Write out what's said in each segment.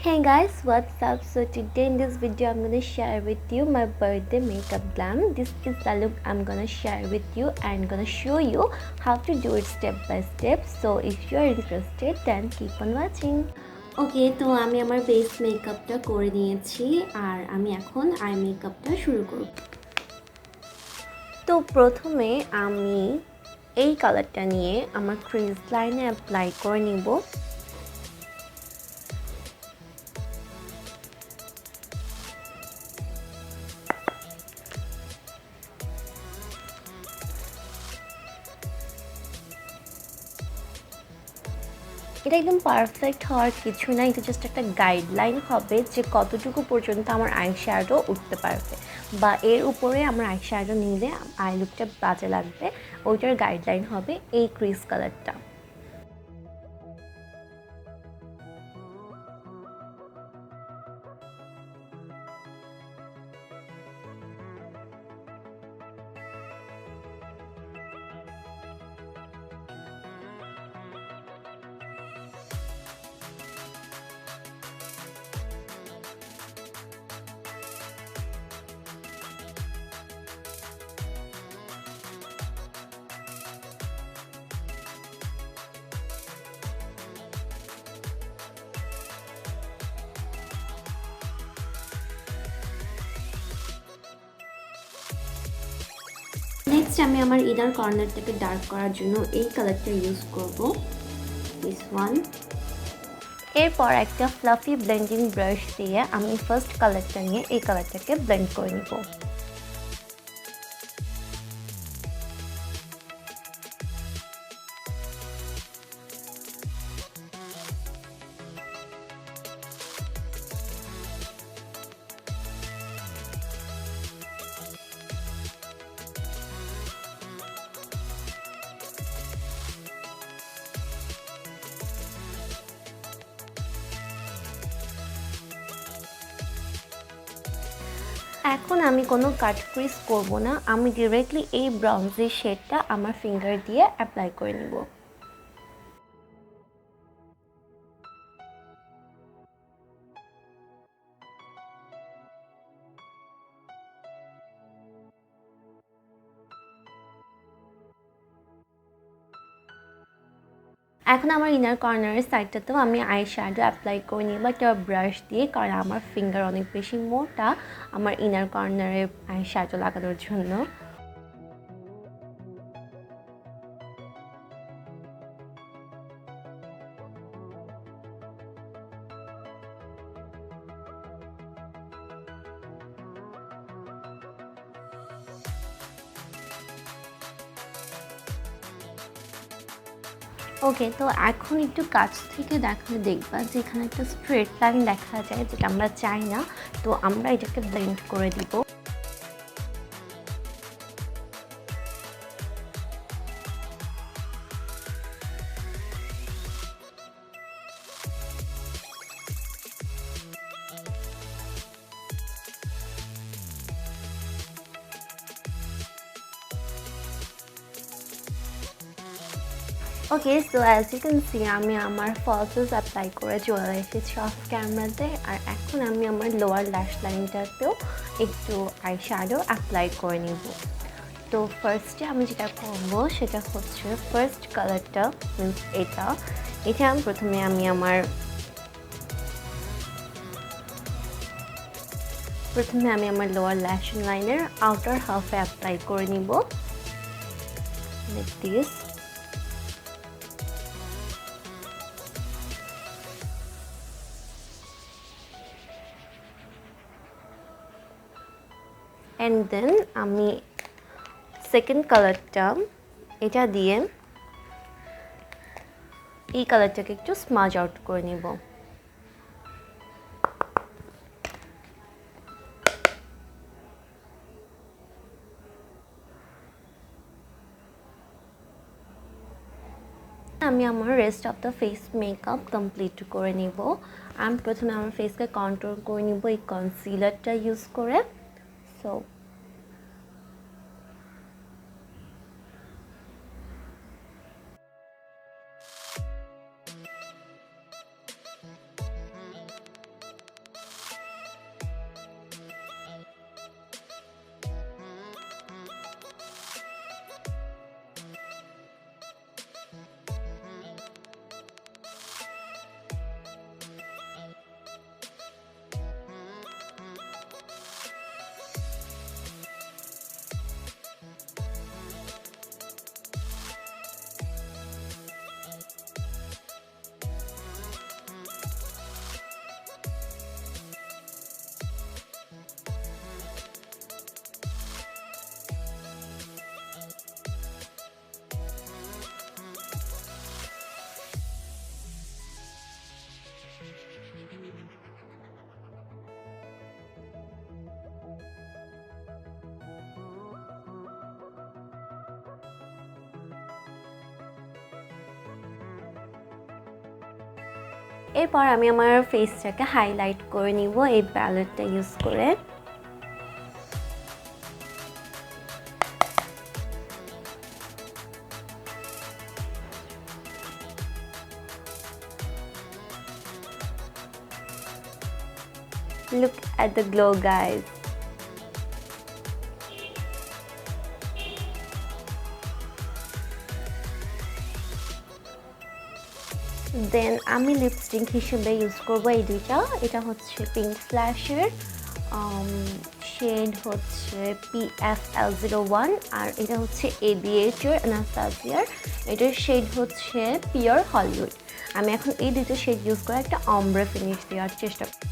Hey guys, what's up? So today in this video I'm gonna share with you my birthday makeup glam. This is the look I'm gonna share with you and gonna show you how to do it step by step. So if you are interested then keep on watching. ওকে, তো আমি আমার base মেকআপটা করে নিয়েছি আর আমি এখন I মেকআপটা শুরু করব। তো প্রথমে আমি এই কালারটা নিয়ে আমার ক্রিজ লাইনে অ্যাপ্লাই করে নিব। এটা একদম পারফেক্ট হওয়ার কিছু না, এটা জাস্ট একটা গাইডলাইন হবে যে কতটুকু পর্যন্ত আমার আই শ্যাডো উঠতে পারবে বা এর উপরে আমার আই শ্যাডো নিলে আই লুকটা বাজে লাগবে, ওইটার গাইডলাইন হবে এই ক্রিজ কালারটা। নেক্সট আমি আমার ইনার কর্নারটাকে ডার্ক করার জন্য এই কালারটা ইউজ করব, দিস ওয়ান। এরপর একটা ফ্লাফি ব্লেন্ডিং ব্রাশ দিয়ে আমি ফার্স্ট কালারটা নিয়ে এই কালারটাকে ব্লেন্ড করে নিব। এখন আমি কোনো কাট ক্রিজ করব না, আমি ডিরেক্টলি এই ব্রাউনজি শেডটা আমার ফিঙ্গার দিয়ে অ্যাপ্লাই করে নিব। এখন আমার ইনার কর্নারের সাইডটাতেও আমি আই শ্যাডো অ্যাপ্লাই করে নিব একটা ব্রাশ দিয়ে, কারণ আমার ফিঙ্গার অনেক বেশি মোটা আমার ইনার কর্নারে আই শ্যাডো লাগানোর জন্য। ওকে, তো এখন একটু কাছ থেকে দেখালে দেখবা যে এখানে একটা স্ট্রেট লাইন দেখা যায়, যেটা আমরা চাই না, তো আমরা এটাকে ব্লেন্ড করে দিব। Okay, so as you can see আমি আমার ফলসেস অ্যাপ্লাই করে চলে এসেছি অফ ক্যামেরাতে, আর এখন আমি আমার লোয়ার ল্যাশ লাইনটাতেও একটু আই শ্যাডো অ্যাপ্লাই করে নিব। তো ফার্স্টে আমি যেটা করব সেটা হচ্ছে ফার্স্ট কালারটা মিন্স এটা প্রথমে আমি আমার লোয়ার ল্যাশ লাইনের আউটার হাফে অ্যাপ্লাই করে নিব লাইক দিস। অ্যান্ড দেন আমি সেকেন্ড কালারটা এটা দিয়ে এই কালারটাকে একটু স্মাজ আউট করে নিব। আমি আমার rest of the face makeup complete করে নিব। আমি প্রথমে আমার ফেসকে কন্ট্রোল করে নিব এই কনসিলারটা ইউজ করে। সো এরপর আমি আমার ফেসটাকে হাইলাইট করে নিব এই প্যালেটটা ইউজ করে। Look at the glow, guys. দেন আমি লিপস্টিক হিসেবে ইউজ করব এই দুইটা। এটা হচ্ছে পিnkflash-এর শেড হচ্ছে PFL01 আর এটা হচ্ছে ABH-এর অ্যানাস্তাসিয়ার, এটার শেড হচ্ছে পিওর হলিউড। আমি এখন এই দুটো শেড ইউজ করে একটা অমব্রে ফিনিশ দেওয়ার চেষ্টা করব।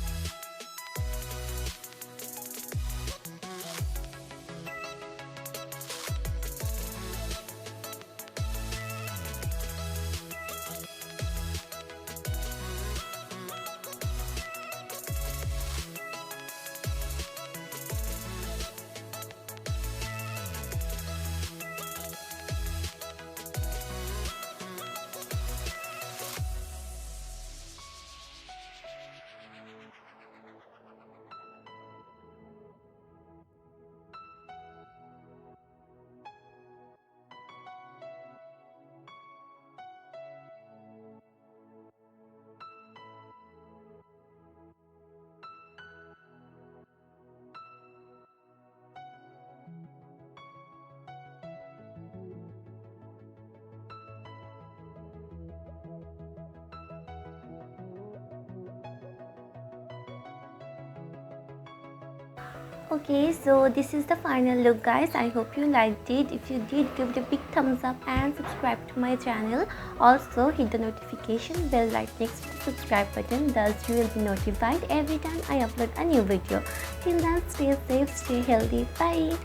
Okay, so this is the final look, guys. I hope you liked it. If you did, give it a big thumbs up and subscribe to my channel. Also hit the notification bell right next to the subscribe button, thus you will be notified every time I upload a new video. Till then, stay safe, stay healthy, bye.